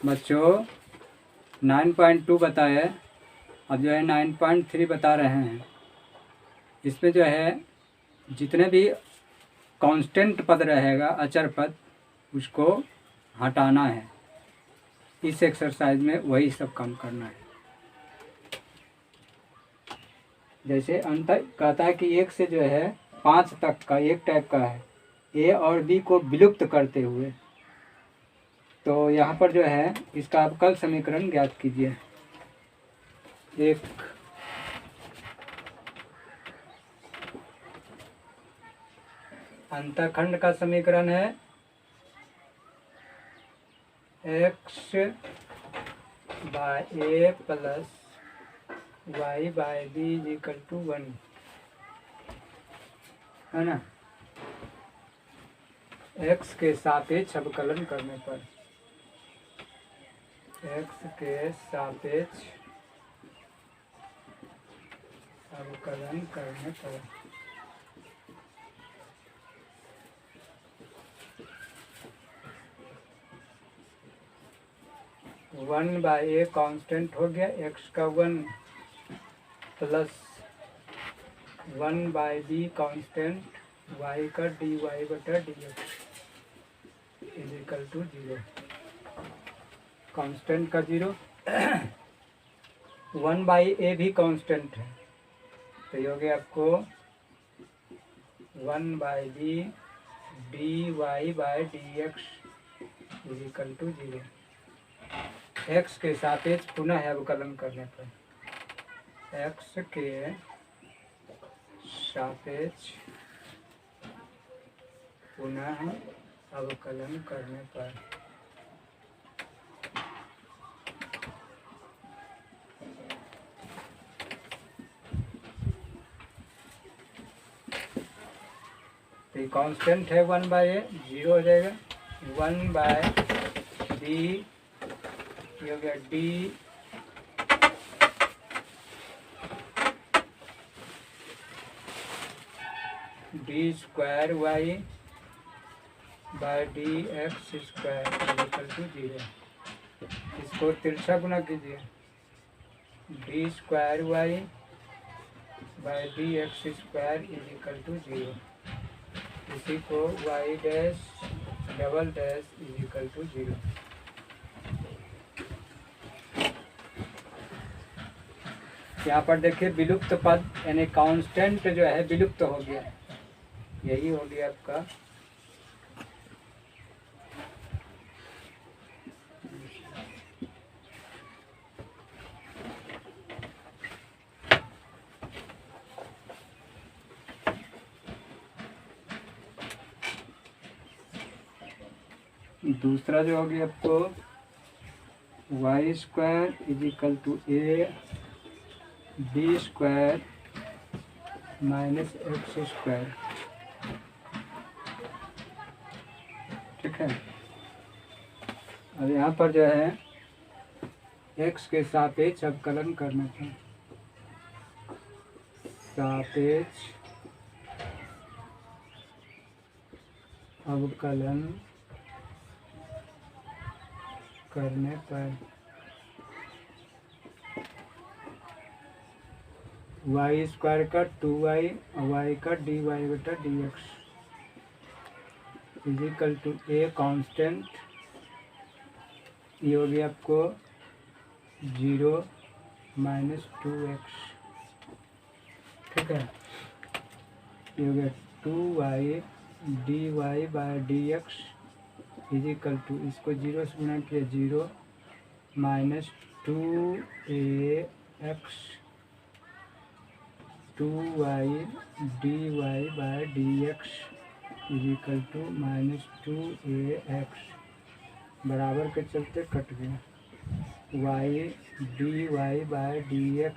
बच्चों 9.2 बताया, अब जो है 9.3 बता रहे हैं। इसमें जो है जितने भी कांस्टेंट पद रहेगा, अचर पद, उसको हटाना है। इस एक्सरसाइज में वही सब काम करना है। जैसे अंत कहता है कि 1 से जो है 5 तक का एक टाइप का है, ए और बी को विलुप्त करते हुए। तो यहाँ पर जो है इसका अवकल समीकरण ज्ञात कीजिए। एक अंतःखंड का समीकरण है x by a plus y by b is equal to 1, है ना। x के सापेक्ष अवकलन करने पर, x के सापेक्ष अवकलन करने पर 1 बाय ए कांस्टेंट हो गया, x का 1 plus 1 by b constant, y का dy बटा dx is equal to 0। Constant का 0 1 बाई ए भी कांस्टेंट है, तो ये हो गया आपको 1 by b d y by d x is equal to 0। X के सापेक्ष पुनः अवकलन करने पर, एक्स के सापेक्ष पुनः अवकलन करने पर तो कांस्टेंट है 1 बाय ए, 0 हो जाएगा। 1 बाय बी ये हो गया d d square y by d x square equal to 0। इसको तिरछा गुना कीजिए, d square y by d x square is equal to 0। इसी को y dash double dash is equal to 0। यहाँ पर देखिए विलुप्त पद यानी कांस्टेंट जो है विलुप्त हो गया, यही हो गया आपका दूसरा जो हो गया आपको y square is equal to a b square minus x square, ठीक है। अब यहाँ पर जो है एक्स के सापेक्ष अवकलन करने पर, सापेक्ष अवकलन करने पर वाई स्क्वायर का 2y और वाई का dy बटा dx is equal to a constant, ये हो गया आपको 0 माइनस 2x, ठीक है। ये हो गया 2y dy by dx is equal to, इसको 0 से गुना किया 0 minus 2ax 2y dy by dx is equal to minus 2ax, बराबर के चलते कट गया, y dy by dx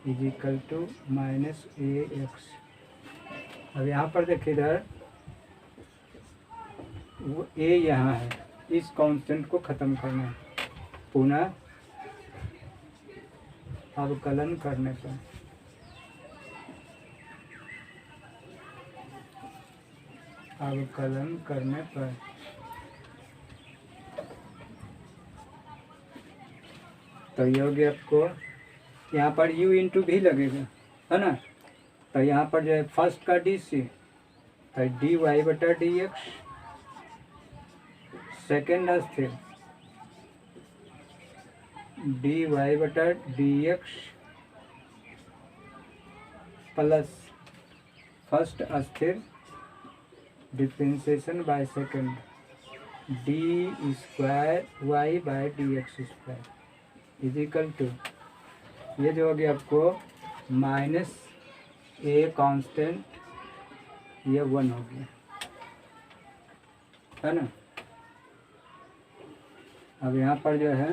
is equal to minus ax। अब यहाँ पर देखिए इधर वो a यहाँ है, इस कांस्टेंट को ख़त्म करना है पुनः अवकलन करने पर। अवकलन करने पर तो ये हो गया आपको, यहाँ पर u इंटू भी लगेगा, है ना। तो यहाँ पर जो है फर्स्ट का डी सी, तो डी वाई बटा डी एक्स, सेकेंड अस्थिर डी वाई बटा डी एक्स प्लस फर्स्ट अस्थिर differentiation by second d square y by d x square is equal to, ये जो हो गया आपको माइनस ए कांस्टेंट, ये 1 हो गया, है ना। अब यहाँ पर जो है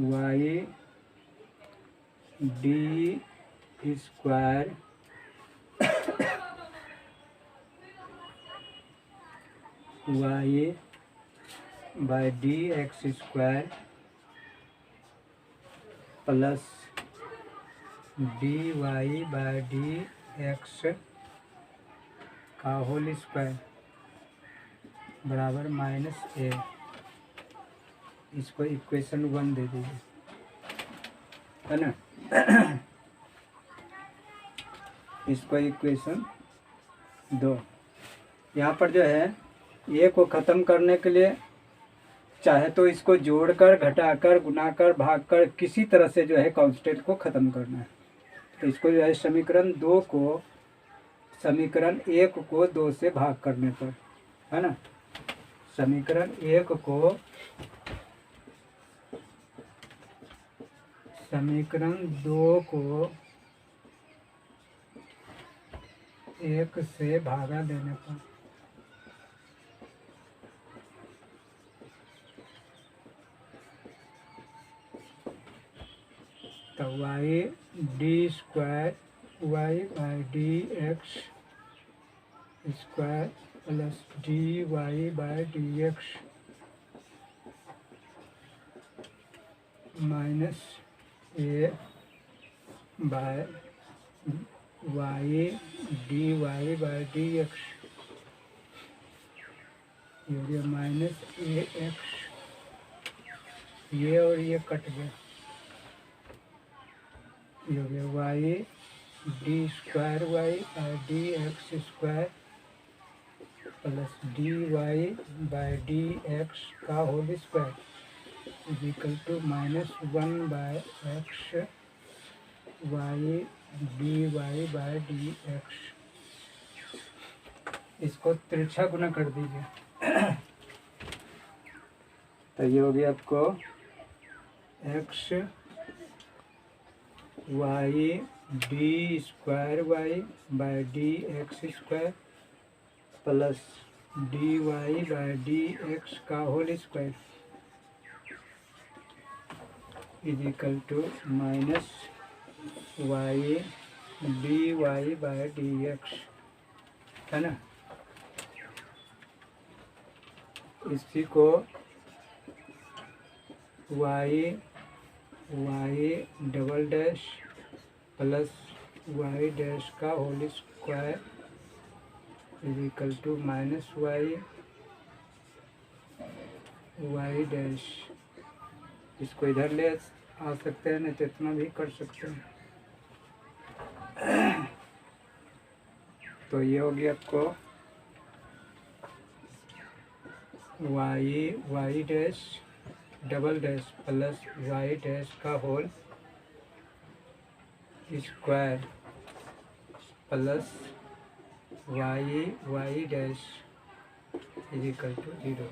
y d square y by d x square plus d y by d x का होल स्क्वायर बराबर माइनस ए, इसको इक्वेशन 1 दे दीजिए, है ना। इसको इक्वेशन 2। यहाँ पर जो है ए को ख़त्म करने के लिए चाहे तो इसको जोड़कर, घटाकर, गुनाकर, भागकर किसी तरह से जो है कांस्टेंट को ख़त्म करना है। तो इसको जो है समीकरण 2 को समीकरण 1 को 2 से भाग करने पर, है ना। समीकरण 1 को समीकरण 2 को 1 से भागा देने पर तो y d square y by d x square plus d y by d x minus a by y d y by d x, ये माइनस ए एक्स, ये और ये कट गया, ये हो गया y d square y by d x square plus d y by d x का whole square is equal to -1 by x y d y by d x. इसको तिरछा गुना कर दीजिए। तो ये हो गया आपको x y d square y by d x square plus d y by d x का whole square is equal to minus y d y by d x, है ना। इसी को y double dash plus y dash का whole square is equal to minus y dash, इसको इधर ले आ सकते हैं, नहीं तो इतना भी कर सकते हैं। तो ये हो गया आपको y dash double dash plus y dash का whole square plus y dash is equal to 0।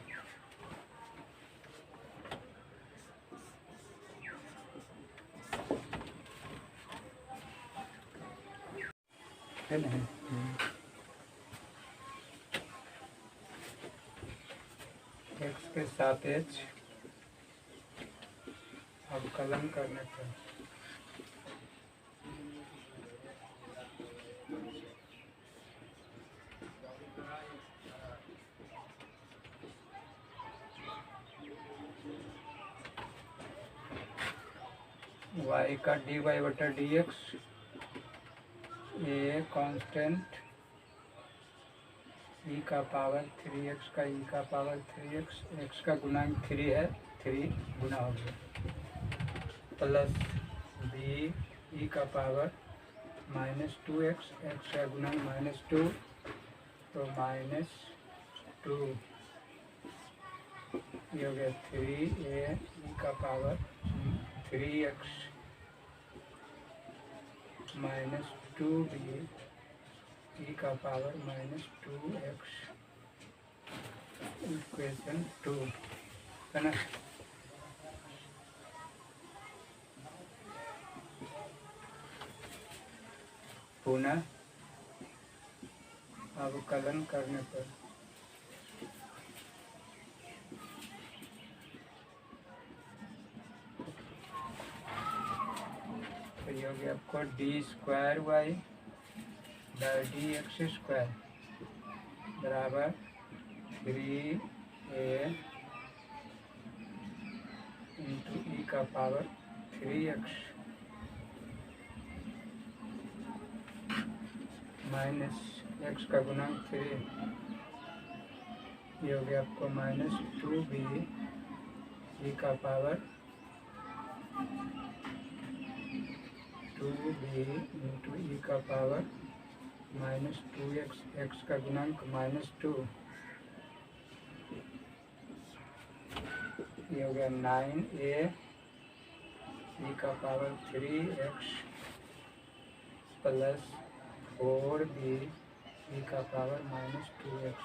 है ना। एक्स के सापेक्ष अवकलन करने पर वाई का डी वाई बटा डी एक्स ए कांस्टेंट ई का पावर 3x का ई का पावर 3x, x का गुणांक 3 है, 3 गुना हो गया, प्लस बी ई का पावर -2x, x का गुणांक -2 तो -2, ये हो गया 3a ई का पावर 3x -2b ई का पावर -2x, इक्वेशन 2 है ना। पुनः अवकलन करने पर तो ये हो गया आपको d² y/dx² बराबर 3a इंटू ई का पावर 3x माइनस x का गुणांक 3, ये हो गया आपको -2b ई का पावर 2b इंटू ई का पावर -2x, x का गुणांक -2, ये हो गया 9a ई का पावर 3x प्लस 4b ई का पावर -2x,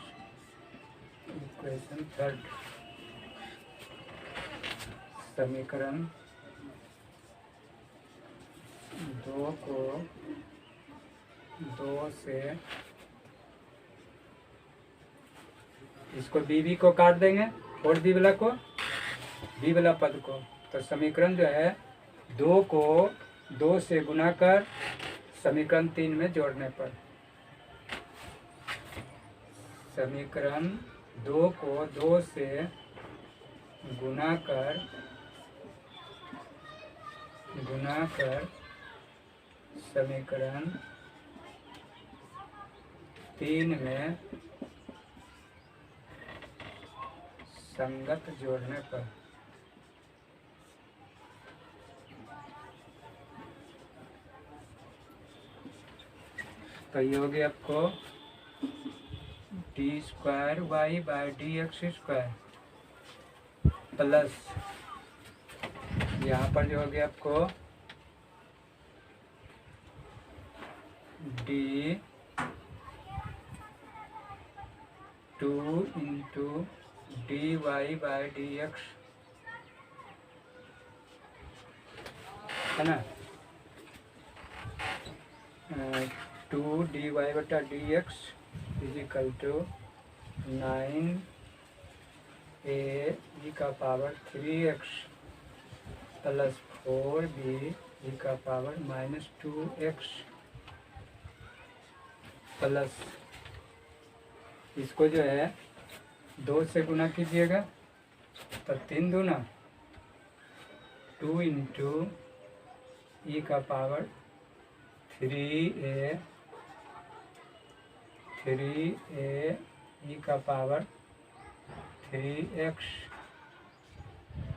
इक्वेशन 3। समीकरण 2 को 2 से इसको बी को काट देंगे और बी वाला को, बी वाला पद को, तो समीकरण जो है 2 को 2 से गुना कर समीकरण 3 में जोड़ने पर, समीकरण 2 को 2 से गुना कर समीकरण 3 में संगत जोड़ने पर, तो ये हो गया आपको d² y/dx² प्लस यहाँ पर जो हो गया आपको d2 इंटू dy/dx है ना, 2dy/dx इजिकल टू 9a ई का पावर 3x प्लस 4b ई का पावर -2x प्लस इसको जो है 2 से गुना कीजिएगा तो 3 दूना 2 इंटू ई का पावर 3a ई का पावर 3x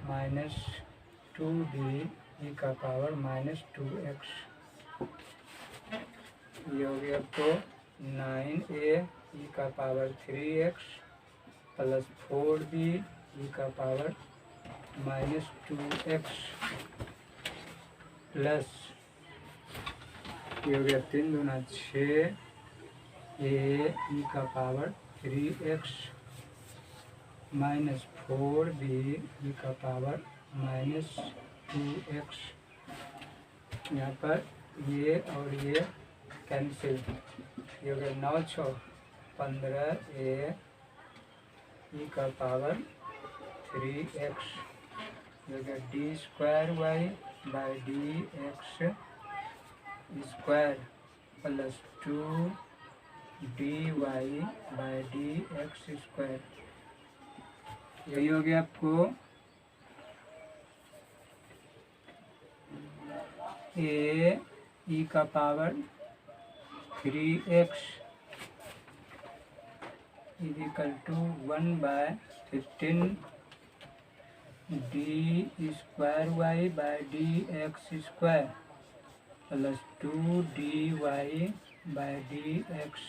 माइनस 2b ई का पावर -2x, ये हो गया तो 9a ई का पावर 3x प्लस 4b ई का पावर -2x प्लस ये हो गया 3 दूना 6 a ई का पावर 3x माइनस 4b ई का पावर -2x, यहाँ पर ये और ये कैंसिल, ये हो गया 9 6 15a ई का पावर 3x, ये हो गया d² y/dx² प्लस 2dy/dx², यही हो गया आपको a ई का power 3x is equal to 1/15 d square y by d x square plus 2 d y by d x.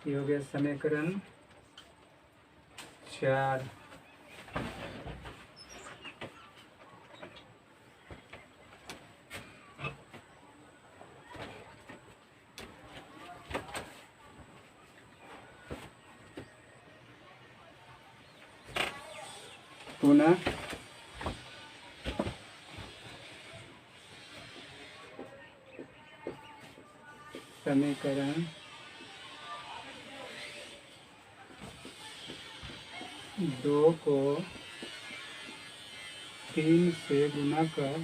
ये हो गया समीकरण 4। पुनः समीकरण 2 को 3 से गुना कर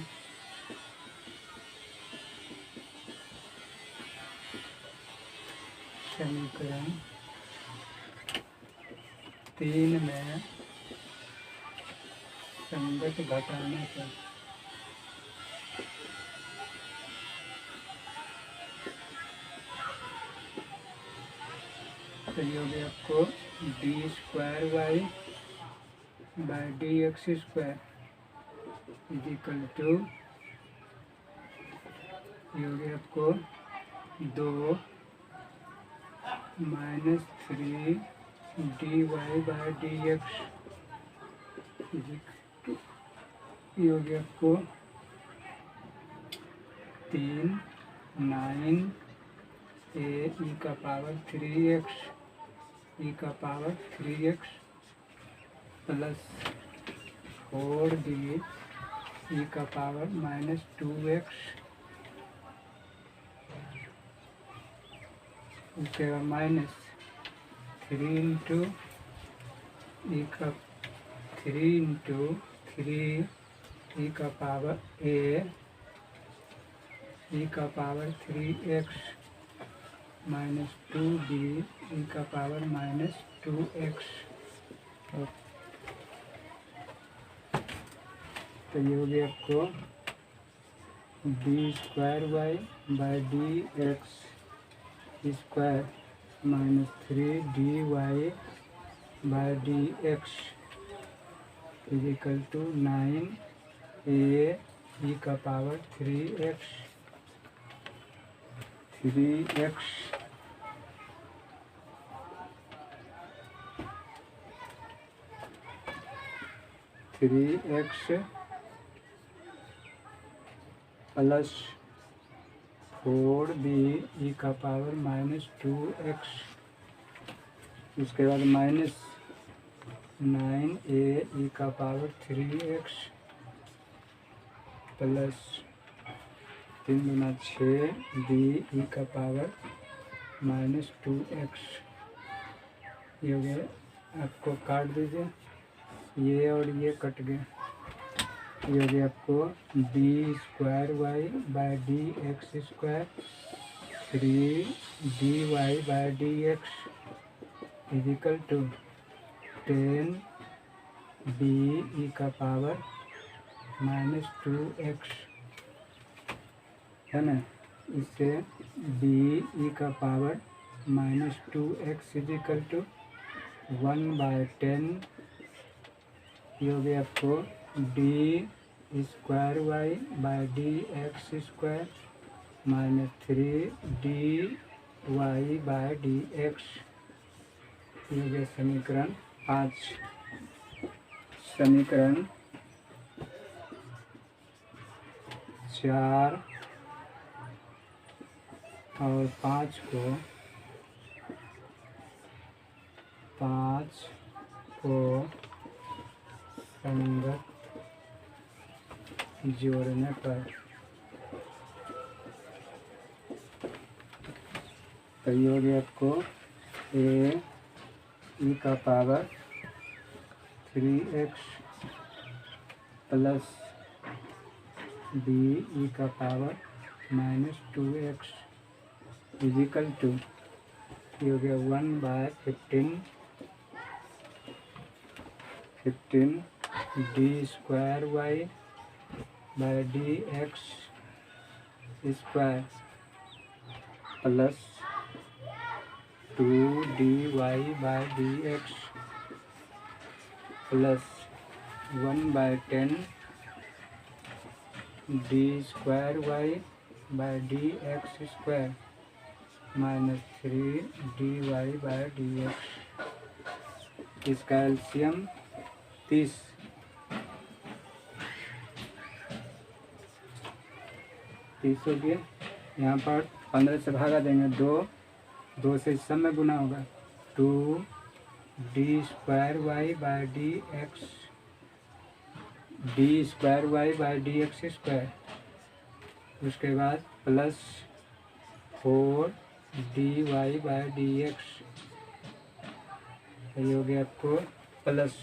समीकरण 3 में संगत घटाने पर तो ये हो गया आपको d square y by d x square is equal to ये हो गया आपको 2 minus 3 d y by d x ये हो गया आपको 3 9 ए ई का पावर 3x ई का power 3x plus 4 D E का पावर माइनस 2x उसके बाद माइनस 3 इंटू ई का 3 इंटू 3 ई का पावर ए ई का पावर 3x माइनस 2d ई का पावर माइनस 2x। तो ये हो गया आपको d square y by d x square minus 3 dy by d x is equal to 9 a e का पावर 3x प्लस 4b ई का पावर माइनस 2x उसके बाद माइनस 9a ई का पावर 3x प्लस 3 गुना 6 बी ई का power minus 2x। ये हो गया आपको काट दीजिए ये और ये कट गए। ये हो गया आपको d square y by d x square 3 d y by d x is equal to 10 b e का पावर माइनस 2x है ना। इससे बी ई का power minus 2x is equal to 1/10। ये हो गया आपको d square y by d x square minus 3 d y by d x. ये हो गया समीकरण 5। समीकरण 4 और 5 को संगत जोड़ने पर तो ये हो गया आपको ए ई का power 3x plus b e का power minus 2x is equal to ये हो गया 1/15 15 d square y by d x square plus 2 d y by d x plus 1/10 d square y by d x square minus 3 d y by d x. इसका LCM 30 हो गया। यहाँ पर 15 से भागा देंगे, 2 से इस सब में गुना होगा, 2 d square y by d x square, उसके बाद plus 4 d y by d x, ये हो गया आपको प्लस,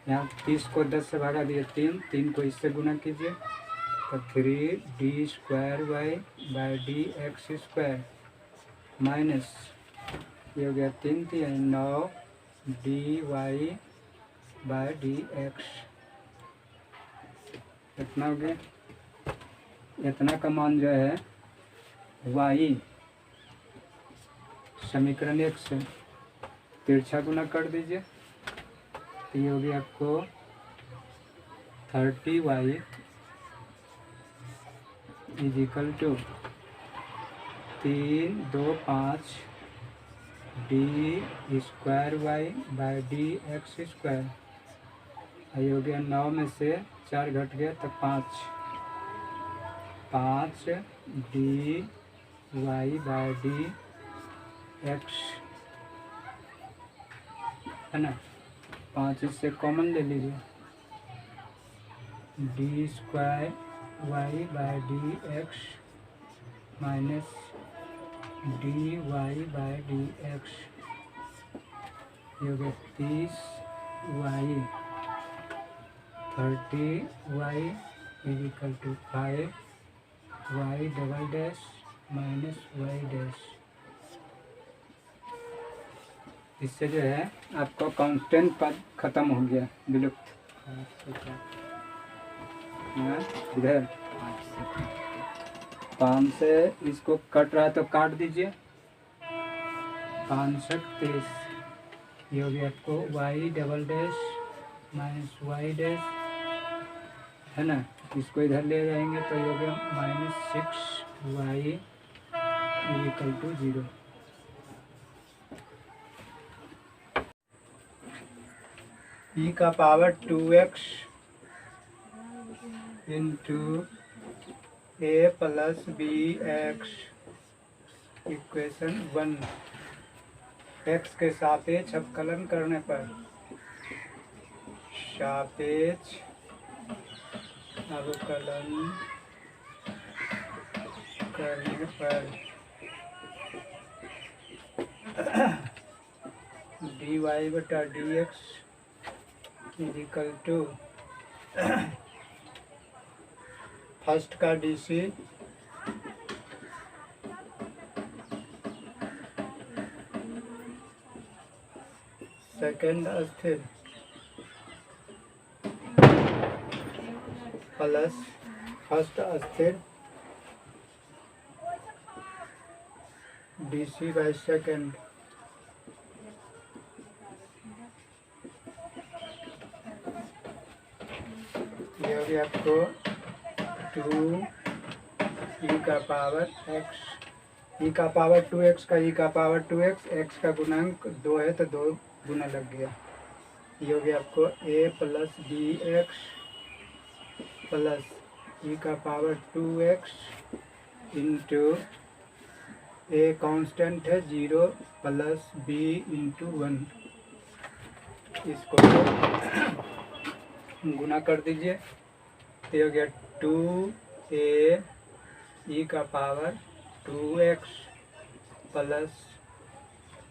यहाँ 30 को 10 से भागा दिए, 3 को इससे गुना कीजिए तो 3 d square y by d x square minus, ये हो गया 9 d y by d x. इतना हो गया। इतना का मान जो है वाई समीकरण 1 से तिरछा गुना कर दीजिए तो ये हो गया आपको 30y is equal to 3, 2, 5 d square y by d x square, ये हो गया 9 में से 4 घट गया तो 5 d y by d x है ना, 5 इससे कॉमन ले लीजिए, d square y by d x minus d y by d x, ये हो गया 30 y, 30 y is equal to 5 y double dash minus y dash. इससे जो है आपका कांस्टेंट पद खत्म हो गया, विलुप्त। इधर 5 से इसको कट रहा है तो काट दीजिए, 5 से 30, ये हो गया आपको y double dash minus y dash है ना, इसको इधर ले जाएंगे तो ये हो गया -6 वाई इक्वल टू 0। ई का power 2x into a plus b x equation 1, x के सापेक्ष अवकलन करने पर, सापेक्ष अवकलन करने पर डी वाई बटा d x is equal to first का डी सी सेकेंड अस्थिर प्लस फर्स्ट अस्थिर डी सी बाई सेकेंड, ये हो गया आपको 2 ई का पावर x, ई का पावर 2x का ई का पावर 2x, x का गुणांक 2 है तो 2 गुना लग गया, ये हो गया आपको a plus b x plus e का power 2x into a constant है 0 प्लस b इंटू 1, इसको गुना कर दीजिए तो हो गया 2a ई का power 2x plus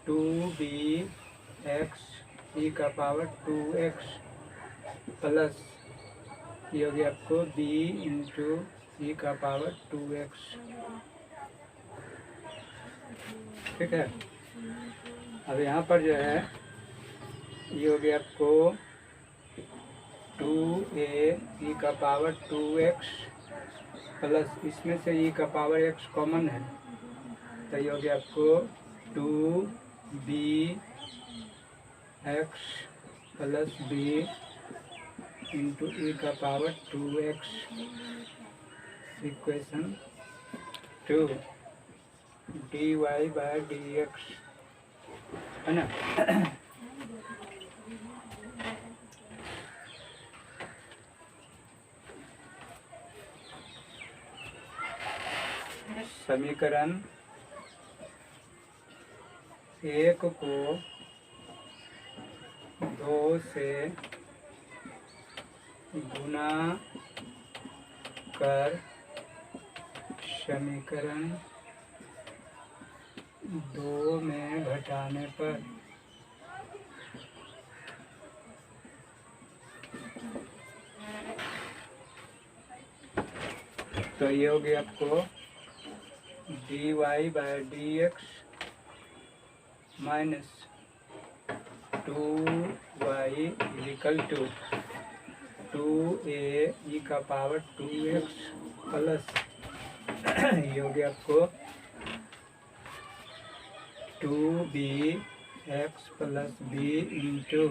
2b x ई का पावर 2x प्लस ये हो गया आपको b इंटू ई का पावर 2x। ठीक है, अब यहाँ पर जो है ये हो गया आपको 2a का पावर 2x प्लस इसमें से e का पावर x कॉमन है, तो ये हो गया आपको 2bx plus b into e का power 2x equation 2 dy by dx है ना। समीकरण 1 को 2 से गुना कर समीकरण 2 में घटाने पर तो ये हो गया आपको dy by dx minus 2y equal to 2a e का पावर 2x प्लस ये हो गया आपको 2bx plus b into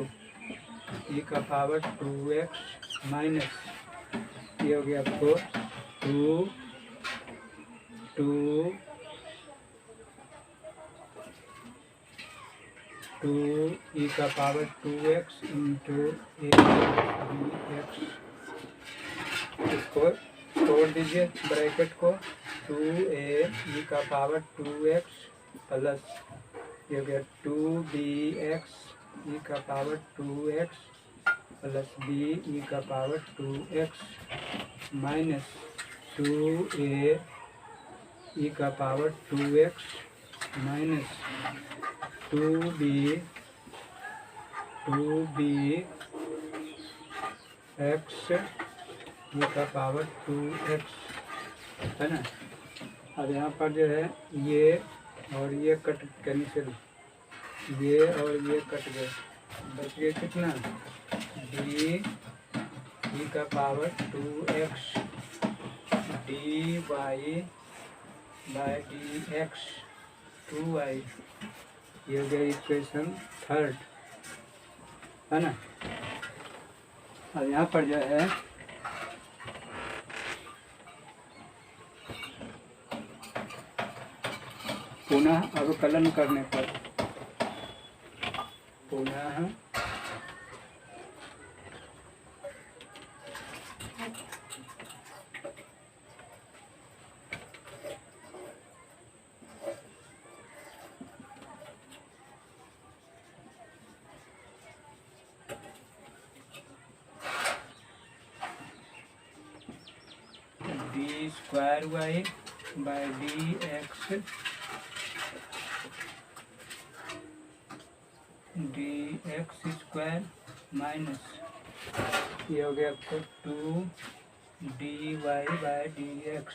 e का पावर 2x माइनस ये हो गया आपको 2 e का पावर 2x इंटू x इसको तोड़ दीजिए ब्रैकेट को 2a e का पावर 2x प्लस ये हो गया 2bx e का power 2x plus b e का power 2x minus 2a e का power 2x minus 2b x e का पावर 2x है ना। अब यहाँ पर जो है ये और ये कट कैंसिल, ये और ये कट गए, बच गए कितना d e का power 2x dy by dx 2y, ये हो गया इक्वेशन 3 है ना। अब यहाँ पर जो है पुनः अवकलन करने पर पुनः d² y by dx square minus ये हो गया आपको 2dy बाय dx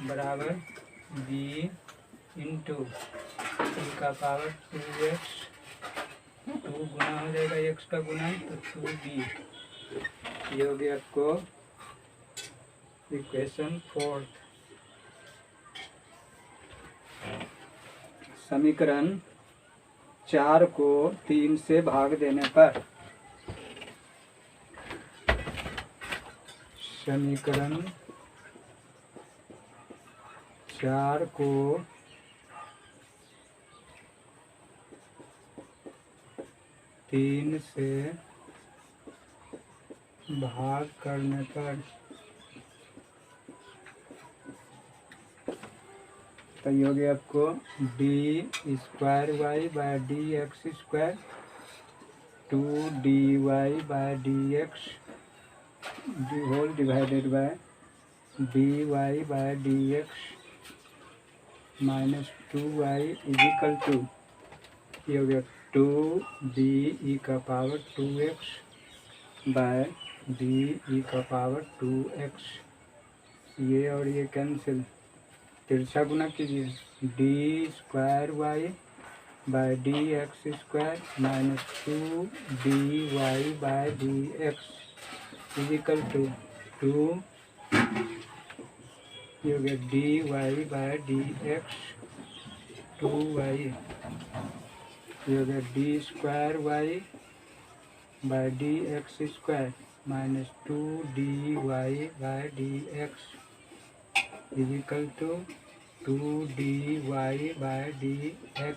बराबर b इंटू e का पावर 2x 2 गुना हो जाएगा x का गुना तो 2b, ये हो गया आपको इक्वेशन 4। समीकरण 4 को 3 से भाग देने पर समीकरण 4 को 3 से भाग करने पर तो ये हो गया आपको d² y by dx square 2dy by dx whole divided by dy by dx minus 2y equal to ये हो गया 2b e का power 2x by d e का पावर 2x, ये और ये कैंसिल, तिरछा गुना कीजिए d² y by d x square minus 2 d y by d x equal to 2 you get dy by dx 2y you get d square y by dx square minus 2 dy by dx is equal to 2 dy by dx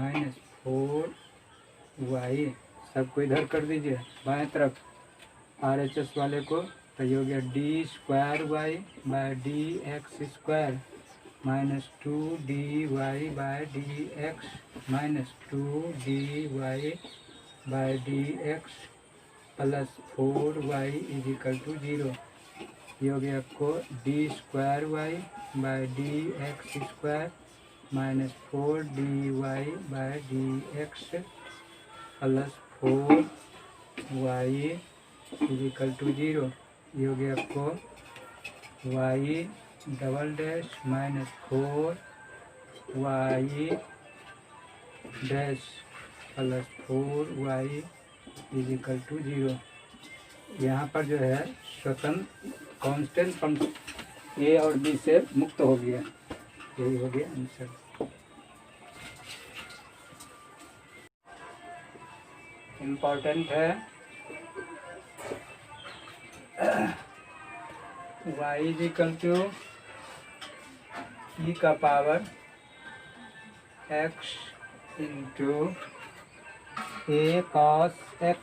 minus 4y सबको इधर कर दीजिए बाएं तरफ RHS वाले को तो ये हो गया d square y by d x square minus 2 d y by d x minus 2 d y by d x plus 4y is equal to 0। ये हो गया आपको d square y by d x square minus 4 d y by d x plus 4y is equal to 0। ये हो गया आपको y double dash minus 4y dash plus 4y is equal to 0। यहाँ पर जो है स्वतंत्र कांस्टेंट फंक्शन ए और बी से मुक्त हो गया। यही हो गया आंसर। इम्पोर्टेंट है y is equal to e का power x into a cos x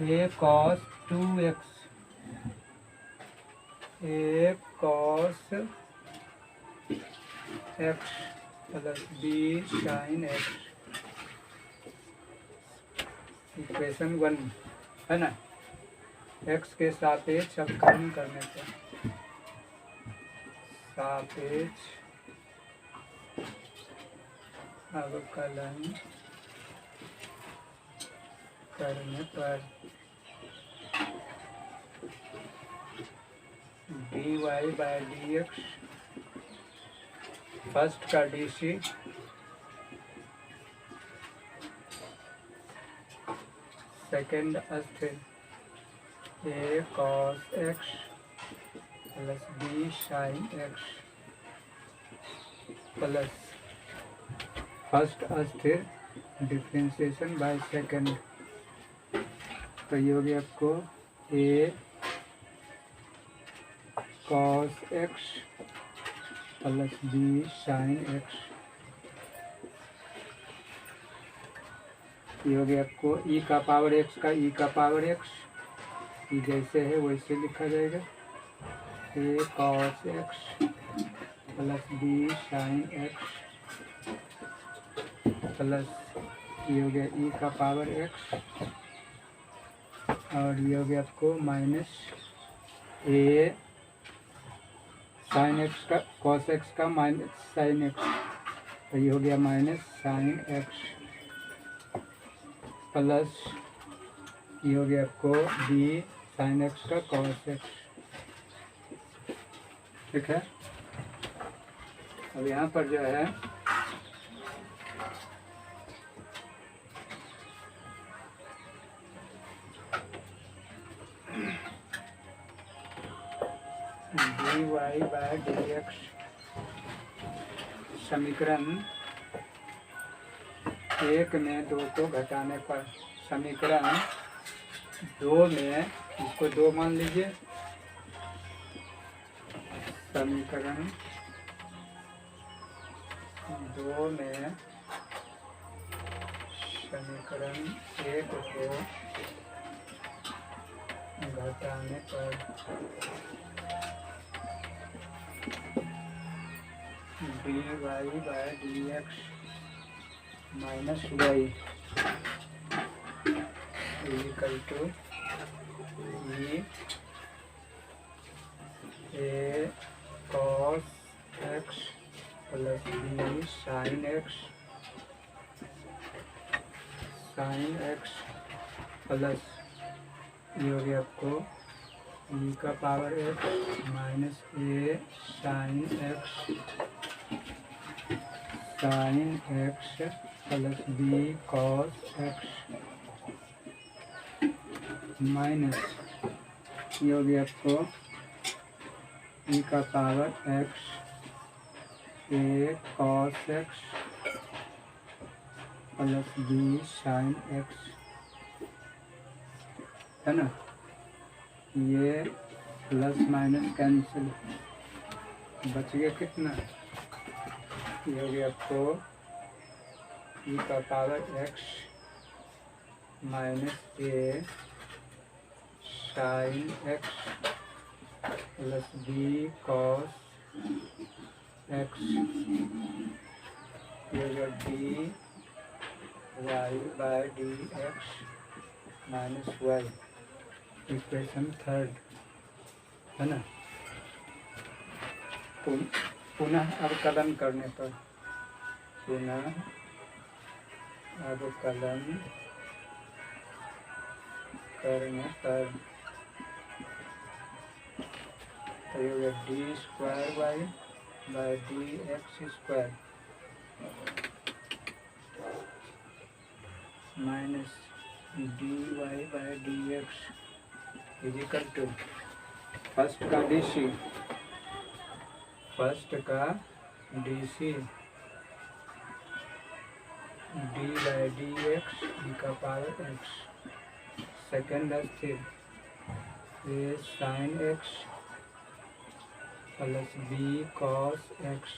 a cos 2x a cos x plus b sine x equation 1 है ना। x के सापेक्ष अवकलन करने पर सापेक्ष अवकलन करने पर d y by d x first का डी सी सेकेंड अस्थिर a cos x plus b sine x plus first अस्थिर डिफ्रेंशिएशन बाय सेकेंड। तो ये हो गया आपको a cos x plus b sine x. ये हो गया आपको ई का पावर एक्स का ई का पावर एक्स ये जैसे है वैसे लिखा जाएगा a cos x plus b sine x plus ये हो गया ई का पावर एक्स और ये हो गया आपको माइनस ए साइन एक्स का कॉस एक्स का माइनस साइन एक्स। तो ये हो गया माइनस साइन एक्स प्लस ये हो गया आपको बी साइन एक्स का कॉस एक्स। ठीक है। अब यहाँ पर जो है d y by d x समीकरण 1 में 2 को घटाने पर समीकरण 2 में इसको 2 मान लीजिए। समीकरण 2 में समीकरण 1 को घटाने पर d y by d x minus y equal to a cos x plus b sine x plus ये हो गया आपको ई का power x minus a sine x sine x plus b cos x minus ये हो गया आपको e का power x a cos x plus b sine x, है ना। ये प्लस माइनस कैंसिल, बच गया कितना, ये हो गया आपको ई का power x minus a sine x plus b cos x, ये हो गया d y by d x minus y, equation third, है ना। पुनः अवकलन करने पर, पुनः अवकलन करने पर तो ये होगा d square y by d x square minus d y by d x is equal to first का डी सी, फर्स्ट का d c d by d x d का पावर एक्स, सेकेंड स्थिर a sine x plus b cos x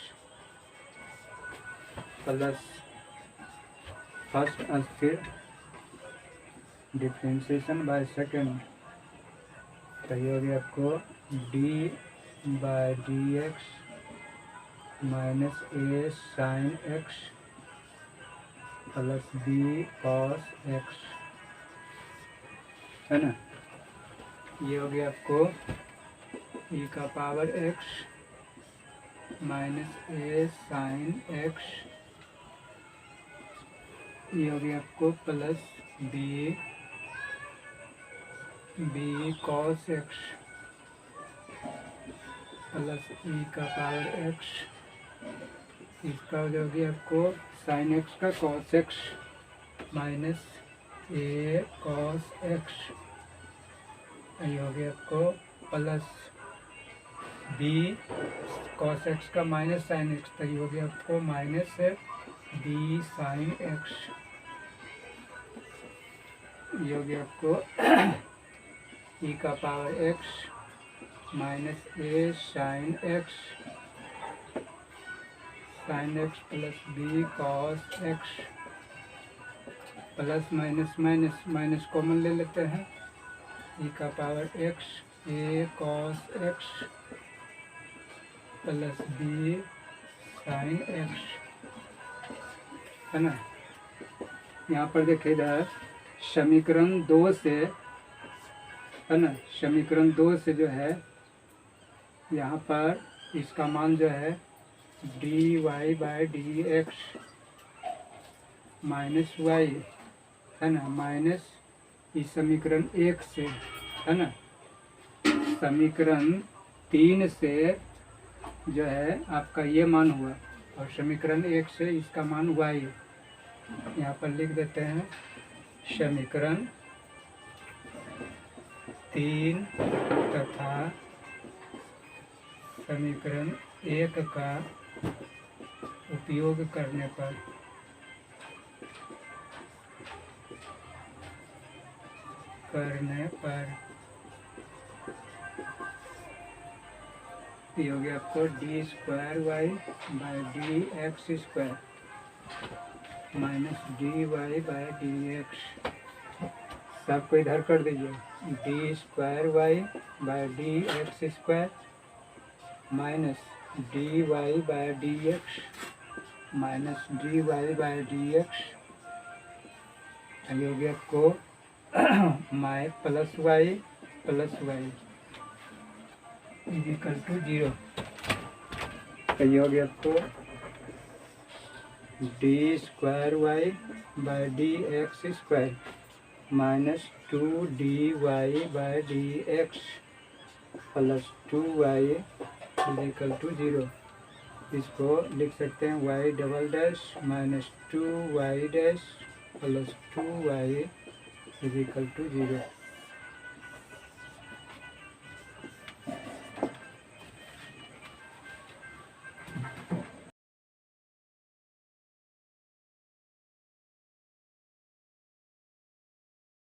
plus first स्थिर differentiation by second, तो ये हो गया आपको d by d x minus a sine x plus b cos x, है ना। ये हो गया आपको ई का power x minus a sine x, ये हो गया आपको plus b cos x plus e का पावर एक्स, इसका हो गया आपको साइन एक्स का cos x minus a cos x, ये हो गया आपको प्लस बी कॉस एक्स का माइनस साइन एक्स, तो ये हो गया आपको माइनस बी साइन एक्स, ये हो गया आपको ई का power x minus a sine x plus b cos x plus minus minus minus common ले लेते हैं, ई का power x a cos x plus b sine x, है ना। यहाँ पर देखिए इधर समीकरण 2 से, है ना, समीकरण 2 से जो है यहाँ पर इसका मान जो है d y by d x minus y, है ना, माइनस इस समीकरण 1 से, है ना, समीकरण 3 से जो है आपका ये मान हुआ और समीकरण 1 से इसका मान वाई, यहाँ पर लिख देते हैं समीकरण 3 तथा समीकरण 1 का उपयोग करने पर ये हो गया आपको d square y by d x square minus d y by d x, सबको इधर कर दीजिए, d square y by d x square minus d y by d x minus d y by d x, ये हो गया आपको my plus y equal to 0, तो ये हो गया आपको d square y by d x square minus 2dy by d x plus 2y equal to 0, इसको लिख सकते हैं y double dash minus 2y dash plus 2y is equal to 0।